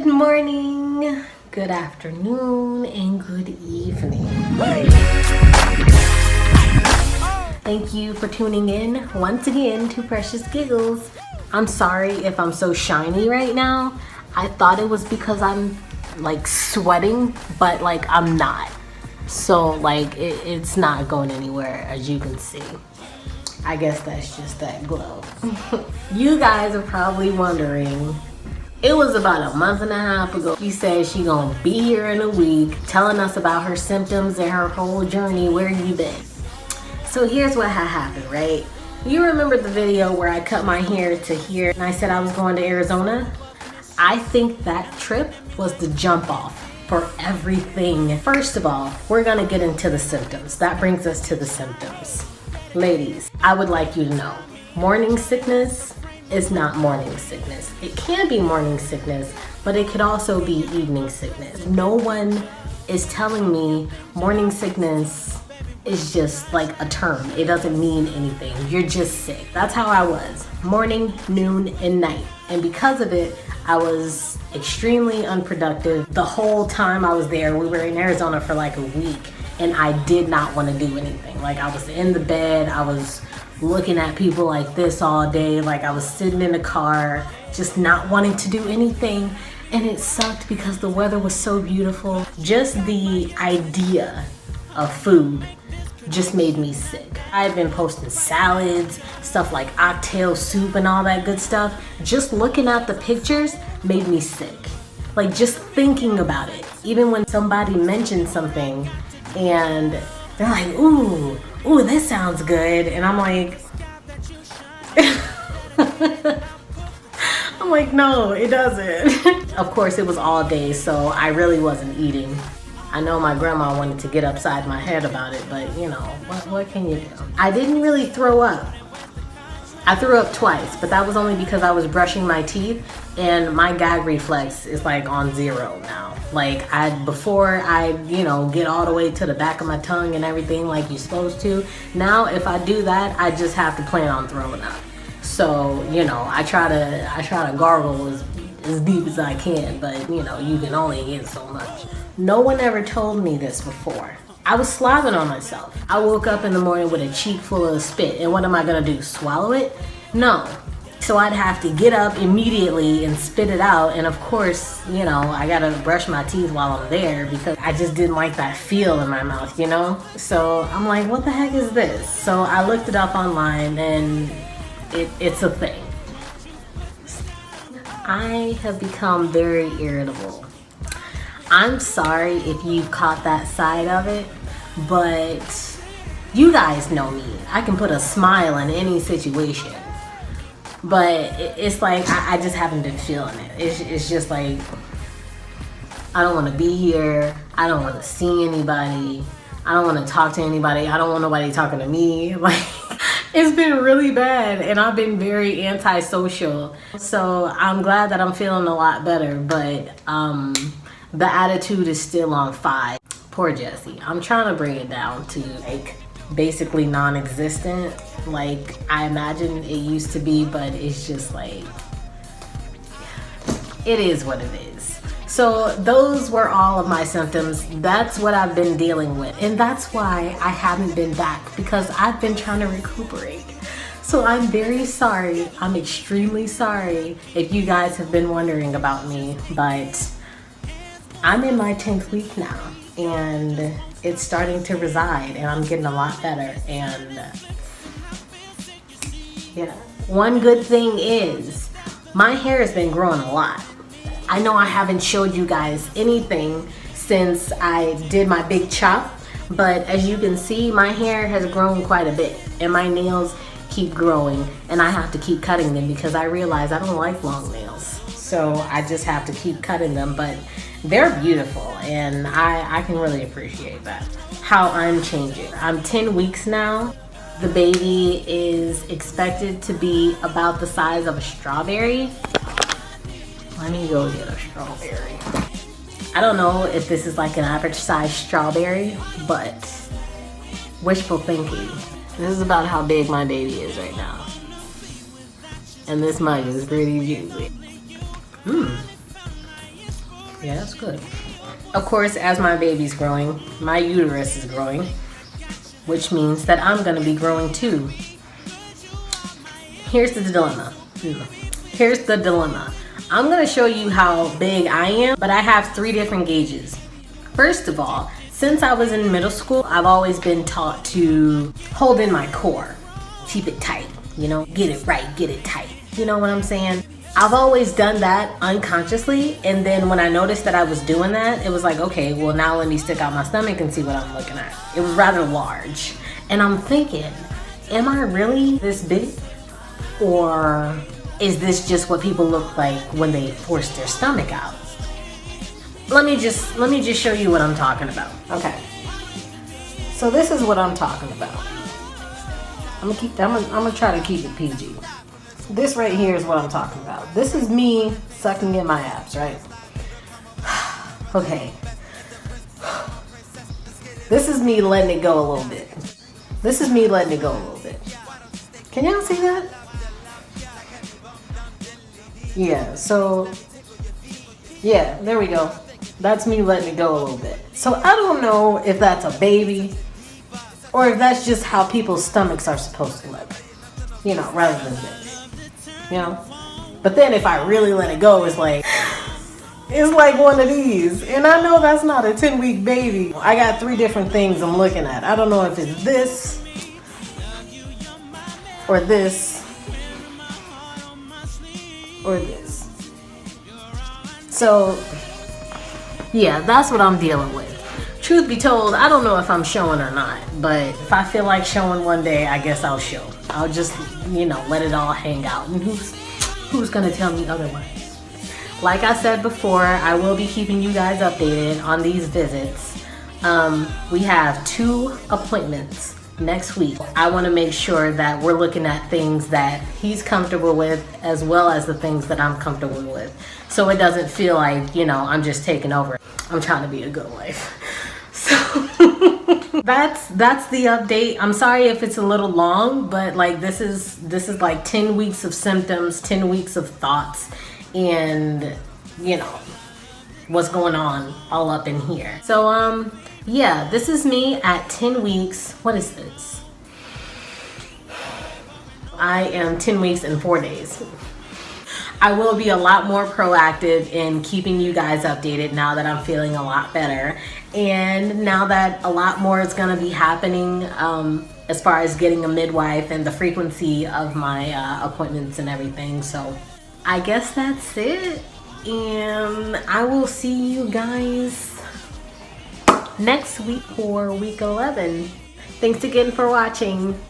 Good morning, good afternoon, and good evening. Thank you for tuning in once again to Precious Giggles. I'm sorry if I'm so shiny right now. I thought it was because I'm like sweating, but like I'm not. So like it's not going anywhere, as you can see. I guess that's just that glow. You guys are probably wondering, it was about a month and a half ago. She said she gonna be here in a week, telling us about her symptoms and her whole journey. Where you been? So here's what had happened, right? You remember the video where I cut my hair to here and I said I was going to Arizona? I think that trip was the jump off for everything. First of all, we're gonna get into the symptoms. That brings us to the symptoms. Ladies, I would like you to know, morning sickness is not morning sickness. It can be morning sickness, but it could also be evening sickness. No one is telling me morning sickness is just like a term. It doesn't mean anything. You're just sick. That's how I was. Morning, noon, and night. And because of it, I was extremely unproductive. The whole time I was there, we were in Arizona for like a week, and I did not want to do anything. Like I was in the bed, I was looking at people like this all day, like I was sitting in the car, just not wanting to do anything. And it sucked because the weather was so beautiful. Just the idea of food just made me sick. I had been posting salads, stuff like oxtail soup and all that good stuff. Just looking at the pictures made me sick. Like just thinking about it. Even when somebody mentioned something and they're like, ooh, this sounds good. And I'm like, no, it doesn't. Of course, it was all day, so I really wasn't eating. I know my grandma wanted to get upside my head about it, but you know, what can you do? I didn't really throw up. I threw up twice, but that was only because I was brushing my teeth and my gag reflex is like on 0 now. Like before I get all the way to the back of my tongue and everything like you're supposed to. Now if I do that, I just have to plan on throwing up. So, I try to gargle as deep as I can, but you can only get so much. No one ever told me this before. I was slobbing on myself. I woke up in the morning with a cheek full of spit, and what am I gonna do, swallow it? No. So I'd have to get up immediately and spit it out, and of course, I gotta brush my teeth while I'm there because I just didn't like that feel in my mouth, So I'm like, what the heck is this? So I looked it up online, and it's a thing. I have become very irritable. I'm sorry if you caught that side of it, but you guys know me. I can put a smile in any situation, but it's like I just haven't been feeling it. It's just like I don't want to be here. I don't want to see anybody. I don't want to talk to anybody. I don't want nobody talking to me. Like it's been really bad, and I've been very antisocial. So I'm glad that I'm feeling a lot better, but the attitude is still on 5. Poor Jessie. I'm trying to bring it down to like basically non-existent, like I imagine it used to be, but it's just like, it is what it is. So those were all of my symptoms. That's what I've been dealing with. And that's why I haven't been back, because I've been trying to recuperate. So I'm very sorry. I'm extremely sorry if you guys have been wondering about me, but I'm in my 10th week now, and it's starting to reside, and I'm getting a lot better. And one good thing is my hair has been growing a lot. I know I haven't showed you guys anything since I did my big chop, but as you can see, my hair has grown quite a bit, and my nails keep growing, and I have to keep cutting them because I realize I don't like long nails. So I just have to keep cutting them, but they're beautiful, and I can really appreciate that. How I'm changing. I'm 10 weeks now. The baby is expected to be about the size of a strawberry. Let me go get a strawberry. I don't know if this is like an average size strawberry, but wishful thinking. This is about how big my baby is right now. And this mug is pretty juicy. Yeah, that's good. Of course, as my baby's growing, my uterus is growing, which means that I'm gonna be growing too. Here's the dilemma. Here's the dilemma. I'm gonna show you how big I am, but I have 3 different gauges. First of all, since I was in middle school, I've always been taught to hold in my core, keep it tight, you know, get it right, get it tight. You know what I'm saying? I've always done that unconsciously, and then when I noticed that I was doing that, it was like, okay, well now let me stick out my stomach and see what I'm looking at. It was rather large. And I'm thinking, am I really this big? Or is this just what people look like when they force their stomach out? Let me just show you what I'm talking about. Okay. So this is what I'm talking about. I'm gonna try to keep it PG. This right here is what I'm talking about. This is me sucking in my abs, right? Okay. This is me letting it go a little bit. This is me letting it go a little bit. Can y'all see that? Yeah, so, yeah, there we go. That's me letting it go a little bit. So I don't know if that's a baby or if that's just how people's stomachs are supposed to look, you know, rather than this. You know, but then if I really let it go, it's like one of these, and I know that's not a 10-week baby. I got 3 different things I'm looking at. I don't know if it's this or this or this. So yeah, that's what I'm dealing with. Truth be told, I don't know if I'm showing or not, but if I feel like showing one day, I guess I'll show. I'll just, you know, let it all hang out. And who's gonna tell me otherwise? Like I said before, I will be keeping you guys updated on these visits. We have 2 appointments next week. I want to make sure that we're looking at things that he's comfortable with as well as the things that I'm comfortable with. So it doesn't feel like, you know, I'm just taking over. I'm trying to be a good wife. So that's the update. I'm sorry if it's a little long, but like this is like 10 weeks of symptoms, 10 weeks of thoughts, and you know what's going on all up in here. So yeah, this is me at 10 weeks. What is this? I am 10 weeks and 4 days. I will be a lot more proactive in keeping you guys updated now that I'm feeling a lot better, and now that a lot more is going to be happening as far as getting a midwife and the frequency of my appointments and everything. So I guess that's it, and I will see you guys next week for week 11. Thanks again for watching.